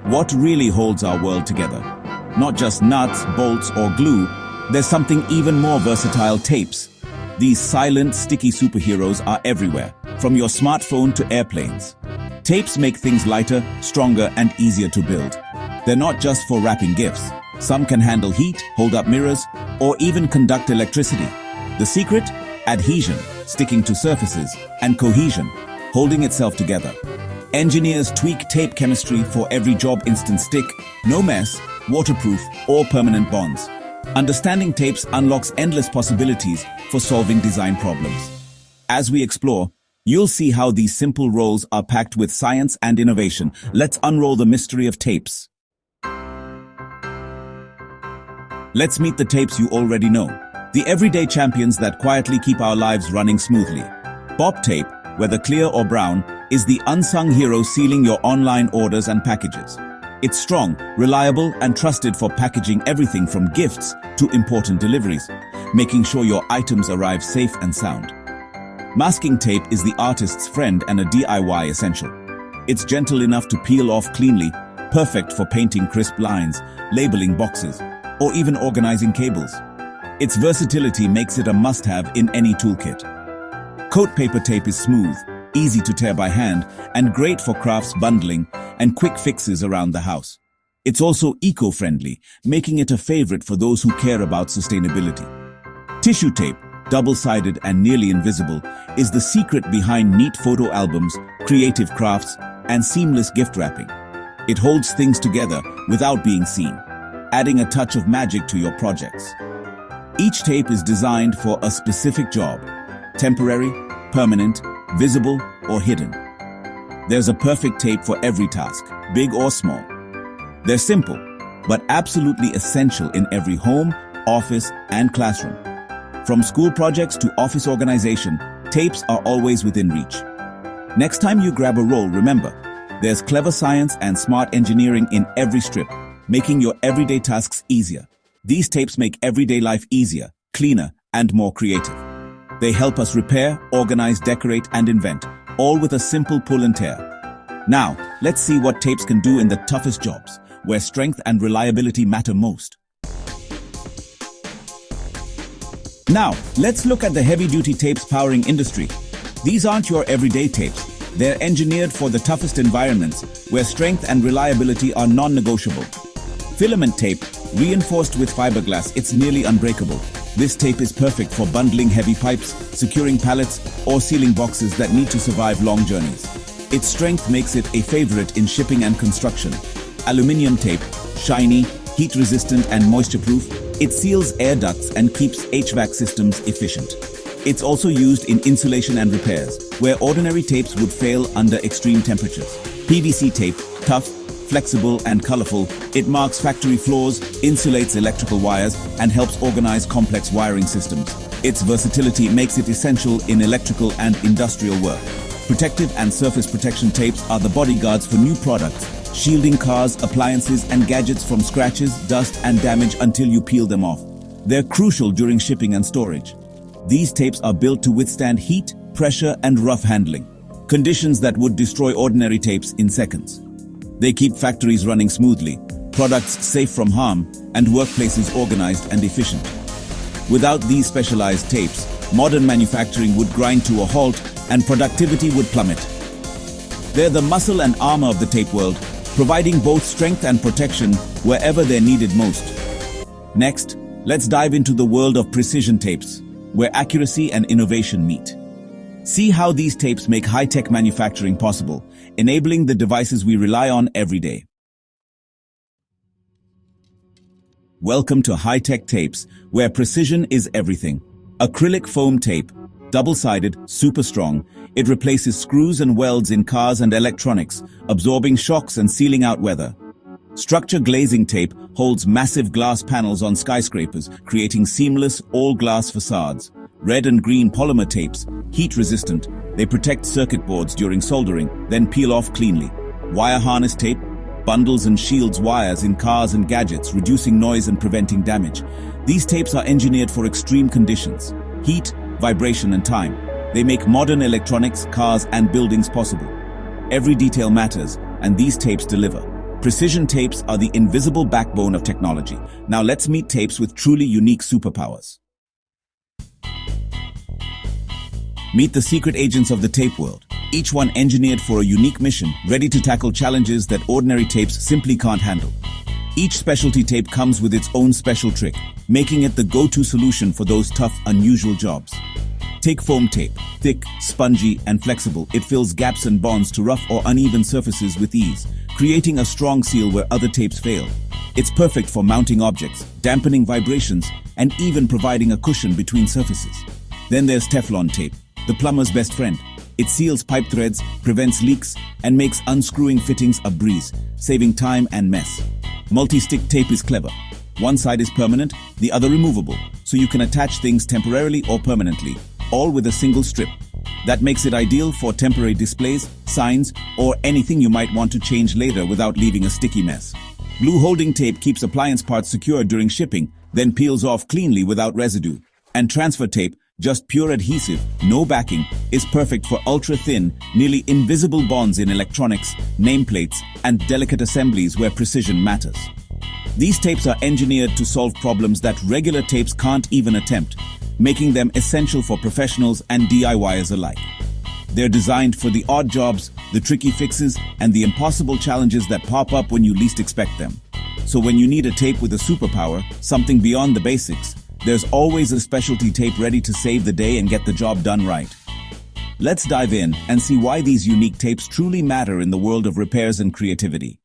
What really holds our world together? Not just nuts, bolts, or glue, there's something even more versatile: tapes. These silent, sticky superheroes are everywhere, from your smartphone to airplanes. Tapes make things lighter, stronger, and easier to build. They're not just for wrapping gifts. Some can handle heat, hold up mirrors, or even conduct electricity. The secret? Adhesion, sticking to surfaces, and cohesion, holding itself together. Engineers tweak tape chemistry for every job: instant stick, no mess, waterproof, or permanent bonds. Understanding tapes unlocks endless possibilities for solving design problems. As we explore, you'll see how these simple rolls are packed with science and innovation. Let's unroll the mystery of tapes. Let's meet the tapes you already know, the everyday champions that quietly keep our lives running smoothly. BOPP Tape, whether clear or brown, is the unsung hero sealing your online orders and packages. It's strong, reliable, and trusted for packaging everything from gifts to important deliveries, making sure your items arrive safe and sound. Masking tape is the artist's friend and a DIY essential. It's gentle enough to peel off cleanly, perfect for painting crisp lines, labeling boxes, or even organizing cables. Its versatility makes it a must-have in any toolkit. Coat paper tape is smooth, easy to tear by hand, and great for crafts, bundling, and quick fixes around the house. It's also eco-friendly, making it a favorite for those who care about sustainability. Tissue tape, double-sided and nearly invisible, is the secret behind neat photo albums, creative crafts, and seamless gift wrapping. It holds things together without being seen, adding a touch of magic to your projects. Each tape is designed for a specific job: temporary, permanent, visible, or hidden. There's a perfect tape for every task, big or small. They're simple, but absolutely essential in every home, office, and classroom. From school projects to office organization, tapes are always within reach. Next time you grab a roll, remember, there's clever science and smart engineering in every strip, making your everyday tasks easier. These tapes make everyday life easier, cleaner, and more creative. They help us repair, organize, decorate, and invent, all with a simple pull and tear. Now, let's see what tapes can do in the toughest jobs, where strength and reliability matter most. Now, let's look at the heavy-duty tapes powering industry. These aren't your everyday tapes. They're engineered for the toughest environments, where strength and reliability are non-negotiable. Filament tape, reinforced with fiberglass, it's nearly unbreakable. This tape is perfect for bundling heavy pipes, securing pallets, or sealing boxes that need to survive long journeys. Its strength makes it a favorite in shipping and construction. Aluminium tape, shiny, heat-resistant, and moisture-proof, it seals air ducts and keeps HVAC systems efficient. It's also used in insulation and repairs, where ordinary tapes would fail under extreme temperatures. PVC tape, tough, flexible, and colorful, it marks factory floors, insulates electrical wires, and helps organize complex wiring systems. Its versatility makes it essential in electrical and industrial work. Protective and surface protection tapes are the bodyguards for new products, shielding cars, appliances, and gadgets from scratches, dust, and damage until you peel them off. They're crucial during shipping and storage. These tapes are built to withstand heat, pressure, and rough handling, conditions that would destroy ordinary tapes in seconds. They keep factories running smoothly, products safe from harm, and workplaces organized and efficient. Without these specialized tapes, modern manufacturing would grind to a halt and productivity would plummet. They're the muscle and armor of the tape world, providing both strength and protection wherever they're needed most. Next, let's dive into the world of precision tapes, where accuracy and innovation meet. See how these tapes make high-tech manufacturing possible, enabling the devices we rely on every day. Welcome to high-tech tapes, where precision is everything. Acrylic foam tape, double-sided, super strong. It replaces screws and welds in cars and electronics, absorbing shocks and sealing out weather. Structure glazing tape holds massive glass panels on skyscrapers, creating seamless, all-glass facades. Red and green polymer tapes, heat-resistant. They protect circuit boards during soldering, then peel off cleanly. Wire harness tape bundles and shields wires in cars and gadgets, reducing noise and preventing damage. These tapes are engineered for extreme conditions: heat, vibration, and time. They make modern electronics, cars, and buildings possible. Every detail matters, and these tapes deliver. Precision tapes are the invisible backbone of technology. Now let's meet tapes with truly unique superpowers. Meet the secret agents of the tape world, each one engineered for a unique mission, ready to tackle challenges that ordinary tapes simply can't handle. Each specialty tape comes with its own special trick, making it the go-to solution for those tough, unusual jobs. Take foam tape. Thick, spongy, and flexible, it fills gaps and bonds to rough or uneven surfaces with ease, creating a strong seal where other tapes fail. It's perfect for mounting objects, dampening vibrations, and even providing a cushion between surfaces. Then there's Teflon tape, the plumber's best friend. It seals pipe threads, prevents leaks, and makes unscrewing fittings a breeze, saving time and mess. Multi-stick tape is clever. One side is permanent, the other removable, so you can attach things temporarily or permanently, all with a single strip. That makes it ideal for temporary displays, signs, or anything you might want to change later without leaving a sticky mess. Glue holding tape keeps appliance parts secure during shipping, then peels off cleanly without residue. And transfer tape, just pure adhesive, no backing, is perfect for ultra-thin, nearly invisible bonds in electronics, nameplates, and delicate assemblies where precision matters. These tapes are engineered to solve problems that regular tapes can't even attempt, making them essential for professionals and DIYers alike. They're designed for the odd jobs, the tricky fixes, and the impossible challenges that pop up when you least expect them. So when you need a tape with a superpower, something beyond the basics, there's always a specialty tape ready to save the day and get the job done right. Let's dive in and see why these unique tapes truly matter in the world of repairs and creativity.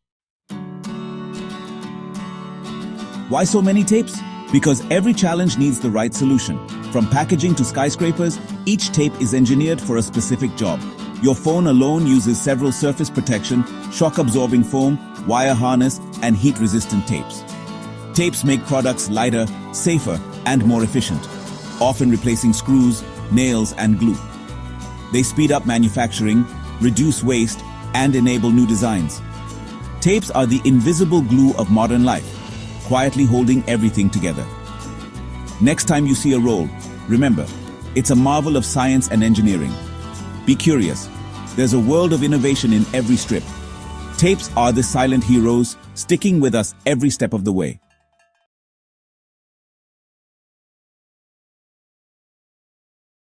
Why so many tapes? Because every challenge needs the right solution. From packaging to skyscrapers, each tape is engineered for a specific job. Your phone alone uses several surface protection, shock-absorbing foam, wire harness, and heat-resistant tapes. Tapes make products lighter, safer, and more efficient, often replacing screws, nails, and glue. They speed up manufacturing, reduce waste, and enable new designs. Tapes are the invisible glue of modern life, quietly holding everything together. Next time you see a roll, remember, it's a marvel of science and engineering. Be curious. There's a world of innovation in every strip. Tapes are the silent heroes, sticking with us every step of the way.